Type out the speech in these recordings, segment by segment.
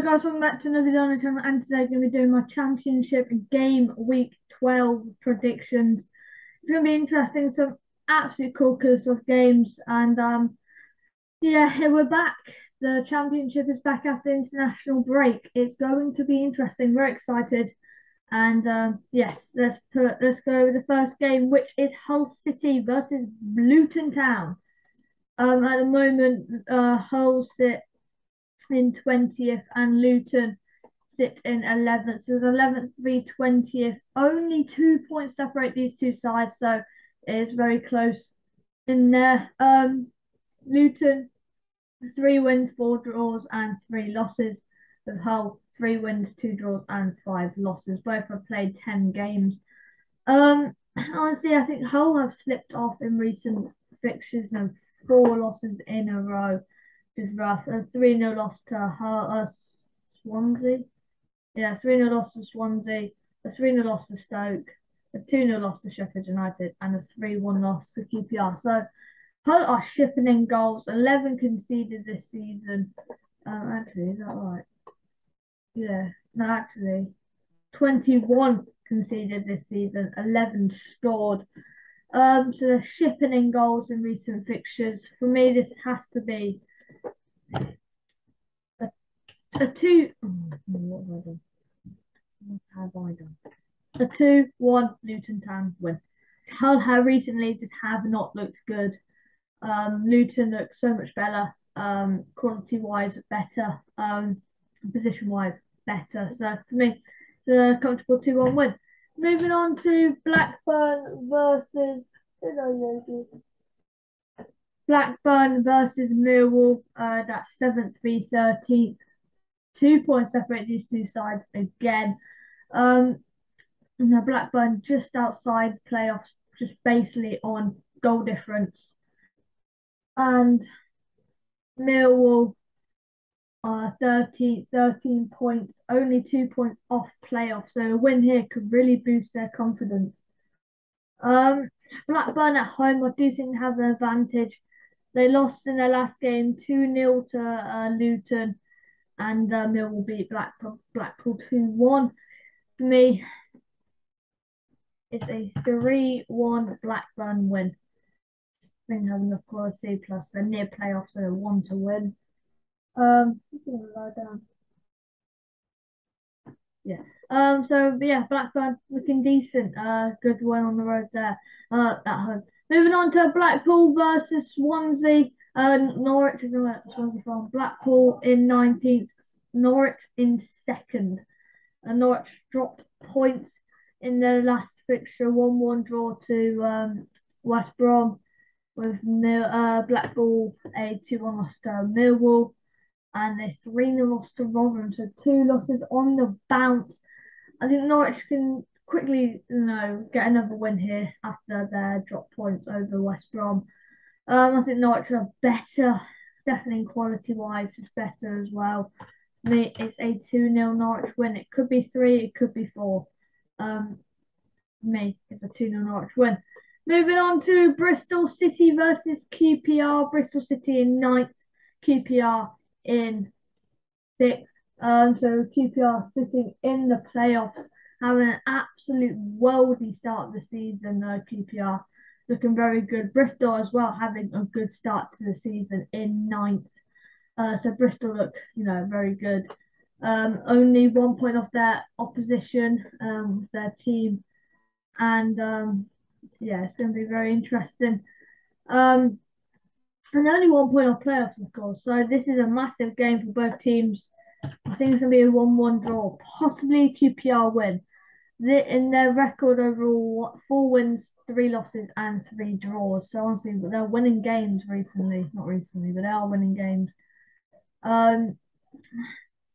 guys, welcome back to another video on the channel, and today I'm going to be doing my championship game week 12 predictions. It's going to be interesting, some absolute corkers of games, and yeah, here we're back. The championship is back after international break. It's going to be interesting. We're excited, and yes, let's go with the first game, which is Hull City versus Luton Town. At the moment, Hull sit in 20th and Luton sit in 11th. So the 11th v 20th. Only 2 points separate these two sides, so it is very close in there. Luton, 3 wins, 4 draws, and 3 losses. With Hull, 3 wins, 2 draws, and 5 losses. Both have played 10 games. Honestly, I think Hull have slipped off in recent fixtures and 4 losses in a row. Just rough. A 3-0 loss to Swansea. Yeah, 3-0 loss to Swansea, a 3-0 loss to Stoke, a 2-0 loss to Sheffield United, and a 3-1 loss to QPR. So Hull are shipping in goals. 11 conceded this season. Actually, is that right? Yeah, no, actually, 21 conceded this season. 11 scored. So they're shipping in goals in recent fixtures. For me, this has to be a two. What have I done? A 2-1 Luton Town win. Hull have recently just have not looked good. Luton looks so much better. Quality wise, better. Position wise, better. So for me, it's a comfortable 2-1 win. Moving on to Blackburn versus Millwall. That's 7th v 13th. 2 points separate these two sides again. Blackburn just outside playoffs, just basically on goal difference. And Millwall are 13 points, only 2 points off playoffs. So a win here could really boost their confidence. Blackburn at home, I do think they have an advantage. They lost in their last game 2-0 to Luton, and Millwall beat Blackpool 2-1. For me, it's a 3-1 Blackburn win. I think having the quality plus they're near playoffs, so they want to win. I'm gonna lie down. Yeah. Blackburn looking decent. Good win on the road there. At home. Moving on to Blackpool versus Swansea. Norwich is where Swansea from. Blackpool in 19th. Norwich in 2nd. Norwich dropped points in their last fixture, 1-1 draw to West Brom, with Blackpool a 2-1 loss to Millwall, and a 3-0 loss to Rotherham. So 2 losses on the bounce. I think Norwich can quickly, get another win here after their drop points over West Brom. I think Norwich are better, definitely quality wise, just better as well. Me, it's a 2-0 Norwich win. It could be 3, it could be 4. It's a 2-0 Norwich win. Moving on to Bristol City versus QPR. Bristol City in 9th, QPR in 6th. So QPR sitting in the playoffs, having an absolute worldy start of the season. QPR looking very good. Bristol as well having a good start to the season in 9th. So Bristol look, very good. Only 1 point off their opposition, their team, and it's going to be very interesting. And only 1 point off playoffs, of course. So this is a massive game for both teams. I think it's going to be a 1-1 draw, possibly a QPR win. In their record overall, 4 wins, 3 losses, and 3 draws. So honestly, they're winning games recently. Not recently, but they are winning games.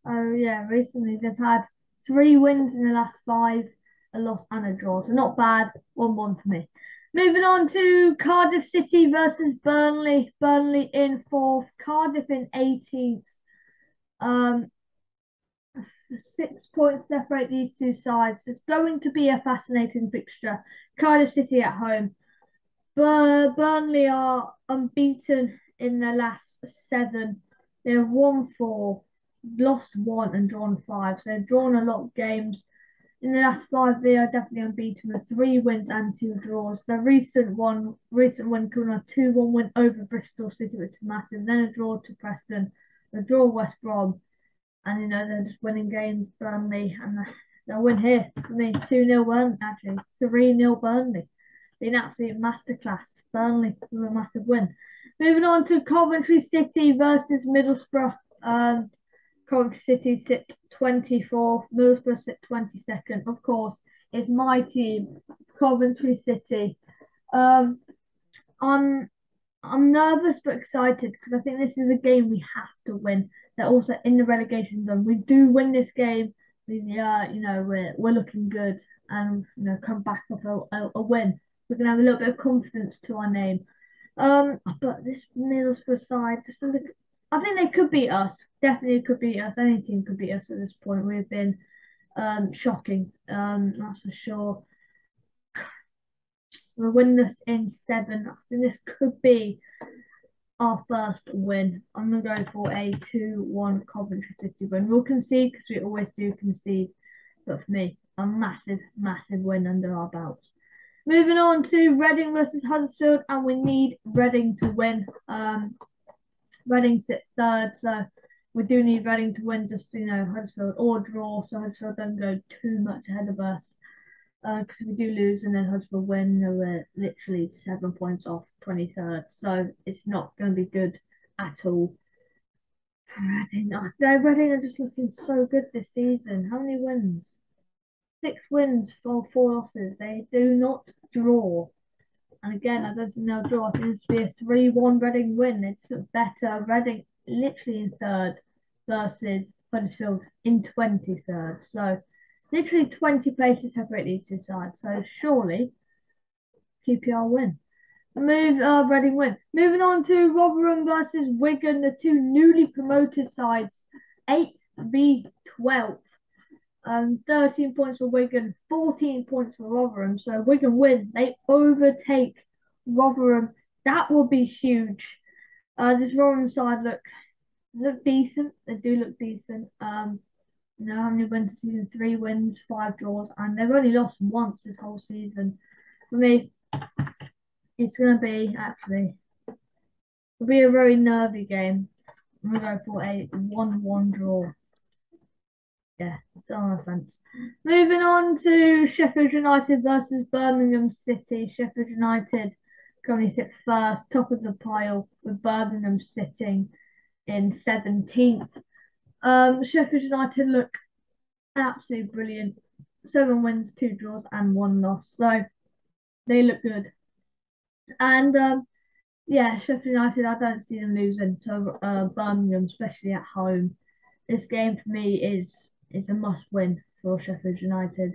Recently they've had 3 wins in the last 5, a loss and a draw. So not bad. 1-1 for me. Moving on to Cardiff City versus Burnley. Burnley in 4th, Cardiff in 18th. 6 points separate these two sides. It's going to be a fascinating fixture. Cardiff City at home. Burnley are unbeaten in their last 7. They've won 4. lost one and drawn five. So they've drawn a lot of games. In the last five, they are definitely unbeaten with 3 wins and 2 draws. The recent one coming on 2-1 win over Bristol City, which is massive. Then a draw to Preston, a draw West Brom, and they're just winning games. Burnley, and they'll win here. I mean, 2-0 Burnley, actually 3-0 Burnley. Be an absolute masterclass. Burnley with a massive win. Moving on to Coventry City versus Middlesbrough. Coventry City sit 24th, Middlesbrough sit 22nd. Of course, it's my team, Coventry City. Um, I'm I'm nervous but excited because I think this is a game we have to win. They're also in the relegation zone. We do win this game. We're looking good, and come back with a win. We can have a little bit of confidence to our name. But this Middlesbrough side, I think they could beat us. Definitely could beat us. Any team could beat us at this point. We've been shocking. That's for sure. We'll win this in 7. I think this could be our first win. I'm going to go for a 2-1 Coventry City win. We'll concede because we always do concede. But for me, a massive, massive win under our belts. Moving on to Reading versus Huddersfield, and we need Reading to win. Reading sits third, so we do need Reading to win just, Huddersfield or draw, so Huddersfield don't go too much ahead of us. Because if we do lose and then Huddersfield win, we're literally 7 points off 23rd. So it's not going to be good at all. Reading, Reading are just looking so good this season. How many wins? 6 wins for 4 losses. They do not draw. And again, I don't think they'll draw. I think it's be a 3-1 Reading win. It's better. Reading literally in third versus Huddersfield in 23rd. So literally 20 places separate these two sides. So surely QPR win. Reading win. Moving on to Rotherham versus Wigan, the two newly promoted sides, 8 v 12. 13 points for Wigan, 14 points for Rotherham. So Wigan win. They overtake Rotherham. That will be huge. This Rotherham side look decent. They do look decent. How many wins this season? 3 wins, 5 draws, and they've only lost once this whole season. For me, it's going to be it'll be a very nervy game. I'm going to go for a 1-1 draw. Yeah, it's on offence. Moving on to Sheffield United versus Birmingham City. Sheffield United currently sit first, top of the pile, with Birmingham sitting in 17th. Sheffield United look absolutely brilliant. 7 wins, 2 draws, and 1 loss. So they look good. And Sheffield United, I don't see them losing to Birmingham, especially at home. This game for me is a must win for Sheffield United.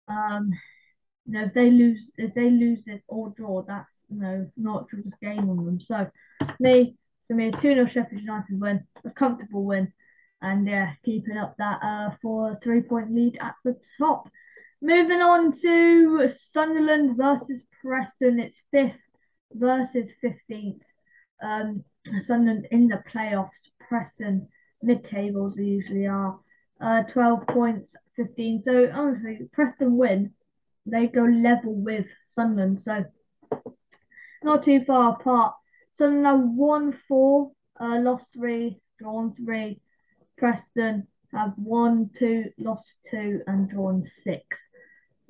If they lose this or draw, that's not a just game on them. So for me, a 2-0 Sheffield United win, a comfortable win, and keeping up that for a 3-point lead at the top. Moving on to Sunderland versus Preston, it's 5th versus 15th. Sunderland in the playoffs, Preston mid-tables they usually are. 12 points, 15. So honestly, Preston win, they go level with Sunderland. So not too far apart. Sunderland have won 4, lost 3, drawn 3. Preston have won 2, lost 2, and drawn 6.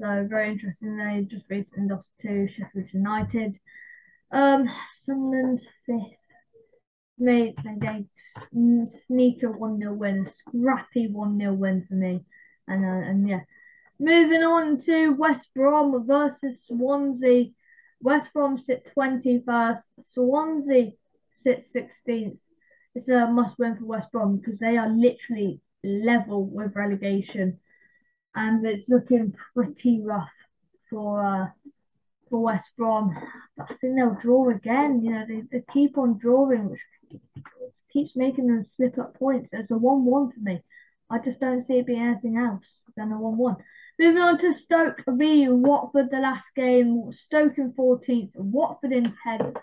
So very interesting. They just recently lost to Sheffield United. Sunderland's 5th. They sneak a 1-0 win, a scrappy 1-0 win for me. And moving on to West Brom versus Swansea. West Brom sit 21st, Swansea sit 16th. It's a must win for West Brom because they are literally level with relegation, and it's looking pretty rough for West Brom. But I think they'll draw again. They keep on drawing, which keeps making them slip up points. It's a 1-1 for me. I just don't see it being anything else than a 1-1. Moving on to Stoke v Watford, the last game. Stoke in 14th, Watford in 10th.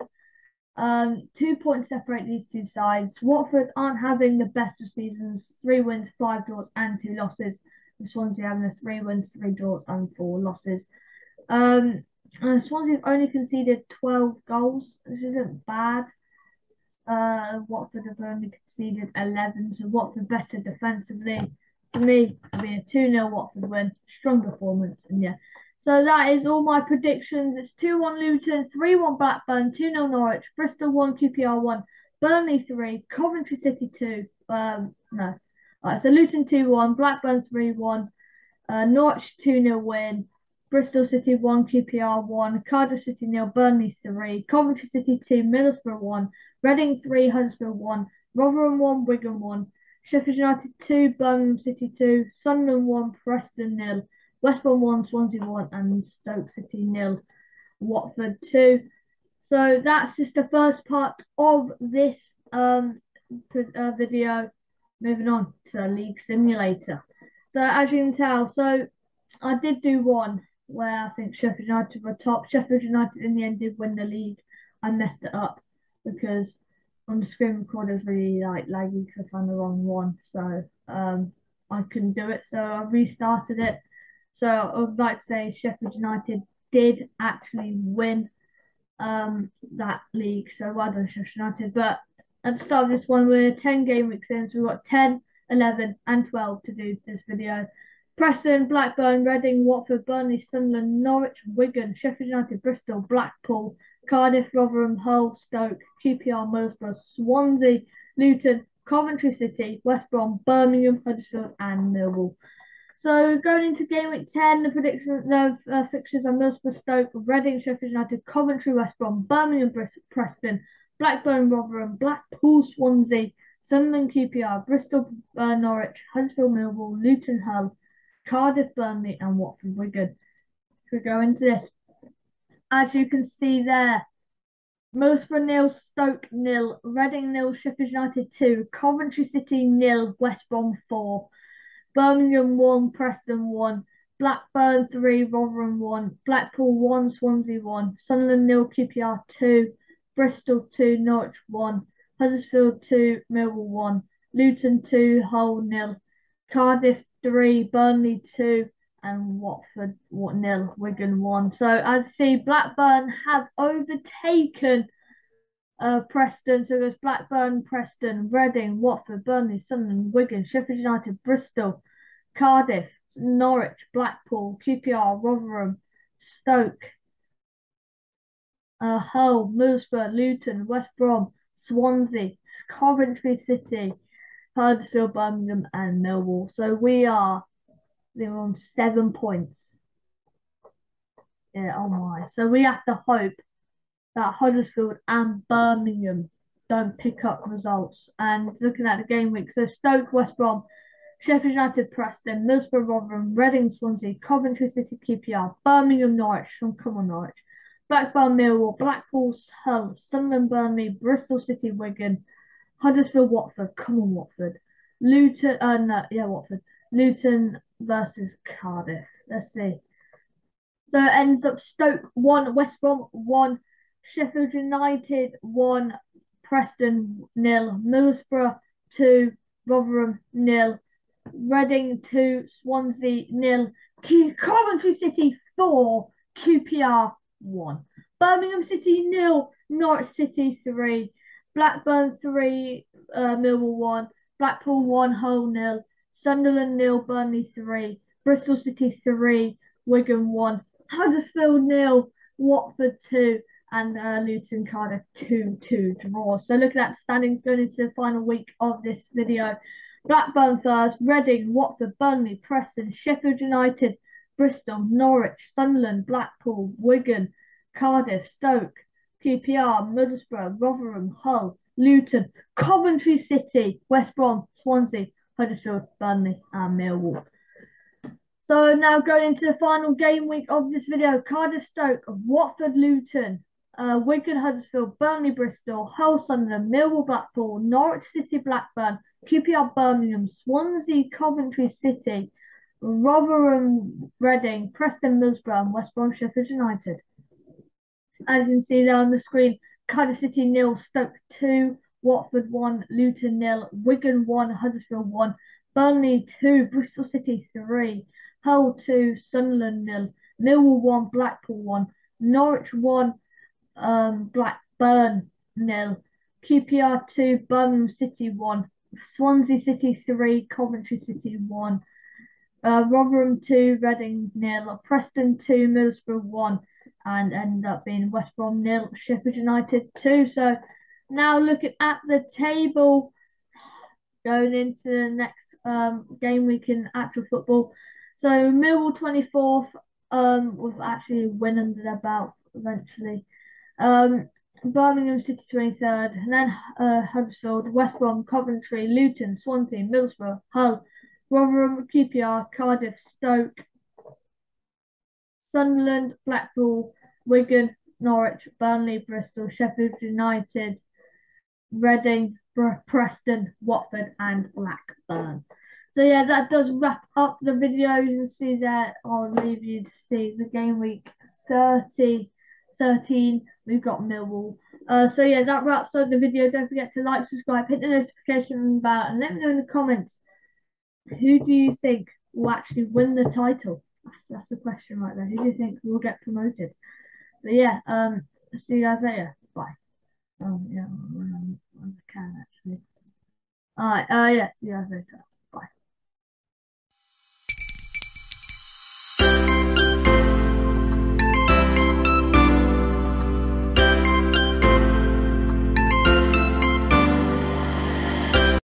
2 points separate these two sides. Watford aren't having the best of seasons. 3 wins, 5 draws, and 2 losses. The Swansea having 3 wins, 3 draws, and 4 losses. Swansea have only conceded 12 goals, which isn't bad. Watford have only conceded 11, so Watford better defensively. For me, it'll be a 2-0 Watford win. Strong performance, and yeah. So that is all my predictions. It's 2-1 Luton, 3-1 Blackburn, 2-0 Norwich, Bristol 1, QPR 1, Burnley 3, Coventry City 2. No. Alright, so Luton 2-1, Blackburn 3-1, Norwich 2-0 win, Bristol City 1, QPR 1, Cardiff City 0, Burnley 3, Coventry City 2, Middlesbrough 1, Reading 3, Huddersfield 1, Rotherham 1, Wigan 1, Sheffield United 2, Birmingham City 2, Sunderland 1, Preston 0, West Brom 1, Swansea 1, and Stoke City 0, Watford 2. So that's just the first part of this video. Moving on to League Simulator. So as you can tell, so I did do one where I think Sheffield United were top. Sheffield United in the end did win the league. I messed it up because on the screen recorder was really laggy because I found the wrong one. So I couldn't do it. So I restarted it. So I would like to say Sheffield United did actually win that league. So well done, Sheffield United. But at the start of this one, we're 10 game weeks in, so we've got 10, 11, and 12 to do this video. Preston, Blackburn, Reading, Watford, Burnley, Sunderland, Norwich, Wigan, Sheffield United, Bristol, Blackpool, Cardiff, Rotherham, Hull, Stoke, QPR, Middlesbrough, Swansea, Luton, Coventry City, West Brom, Birmingham, Huddersfield, and Millwall. So going into game week 10, the predictions of fixtures are Middlesbrough, Stoke, Reading, Sheffield United, Coventry, West Brom, Birmingham, Preston, Blackburn, Rotherham, Blackpool, Swansea, Sunderland, QPR, Bristol, Norwich, Huddersfield, Millwall, Luton, Hull, Cardiff, Burnley, and Watford, Wigan. We go into this. As you can see there, Middlesbrough 0, Stoke 0, Reading 0, Sheffield United 2, Coventry City 0, West Brom 4, Birmingham 1, Preston 1, Blackburn 3, Rotherham 1, Blackpool 1, Swansea 1, Sunderland 0, QPR 2, Bristol 2, Norwich 1, Huddersfield 2, Millwall 1, Luton 2, Hull 0, Cardiff 3, Burnley 2, and Watford 0, Wigan 1. So as you see, Blackburn have overtaken Preston. So there's Blackburn, Preston, Reading, Watford, Burnley, Sunderland, Wigan, Sheffield United, Bristol, Cardiff, Norwich, Blackpool, QPR, Rotherham, Stoke, Hull, Middlesbrough, Luton, West Brom, Swansea, Coventry City, Huddersfield, Birmingham, and Millwall. So they're on 7 points. Yeah, oh my. So we have to hope that Huddersfield and Birmingham don't pick up results. And looking at the game week, so Stoke, West Brom, Sheffield United, Preston, Middlesbrough, Rotherham, Reading, Swansea, Coventry City, QPR, Birmingham, Norwich, come on Norwich, Blackburn, Millwall, Blackpool, Hull, Sunderland, Burnley, Bristol City, Wigan, Huddersfield, Watford, come on Watford, Luton, Watford, Luton versus Cardiff. Let's see. So it ends up Stoke 1, West Brom 1, Sheffield United 1, Preston 0, Middlesbrough 2, Rotherham 0, Reading 2, Swansea 0, Coventry City 4, QPR 1, Birmingham City 0, Norwich City 3, Blackburn 3, Millwall 1, Blackpool 1, Hull 0, Sunderland 0, Burnley 3, Bristol City 3, Wigan 1, Huddersfield 0, Watford 2, and Luton Cardiff 2-2 draw. So looking at the standings going into the final week of this video. Blackburn first, Reading, Watford, Burnley, Preston, Sheffield United, Bristol, Norwich, Sunderland, Blackpool, Wigan, Cardiff, Stoke, QPR, Middlesbrough, Rotherham, Hull, Luton, Coventry City, West Brom, Swansea, Huddersfield, Burnley, and Millwall. So now going into the final game week of this video, Cardiff, Stoke, Watford, Luton, Wigan, Huddersfield, Burnley, Bristol, Hull, Sunderland, Millwall, Blackpool, Norwich City, Blackburn, QPR, Birmingham, Swansea, Coventry City, Rotherham, Reading, Preston, Middlesbrough, and West Brom, Sheffield United. As you can see there on the screen, Cardiff City 0, Stoke 2, Watford 1, Luton 0, Wigan 1, Huddersfield 1, Burnley 2, Bristol City 3, Hull 2, Sunderland 0, Millwall 1, Blackpool 1, Norwich 1, Blackburn 0, QPR 2, Birmingham City 1, Swansea City 3, Coventry City 1, Rotherham 2, Reading 0, Preston 2, Middlesbrough 1, and ended up being West Brom 0, Sheffield United 2. So now looking at the table, going into the next game week in actual football. So Millwall 24th, with actually a win under their belt eventually. Birmingham City 23rd, and then Huddersfield, West Brom, Coventry, Luton, Swansea, Middlesbrough, Hull, Rotherham, QPR, Cardiff, Stoke, Sunderland, Blackpool, Wigan, Norwich, Burnley, Bristol, Sheffield United, Reading, Preston, Watford, and Blackburn. So yeah, that does wrap up the video. You can see there, I'll leave you to see the game week 13. We've got Millwall. So yeah, that wraps up the video. Don't forget to like, subscribe, hit the notification bell, and let me know in the comments, who do you think will actually win the title? That's the question right there. Who do you think will get promoted? But yeah, see you guys later. Bye. Yeah, I can actually. Alright, yeah, see you guys later.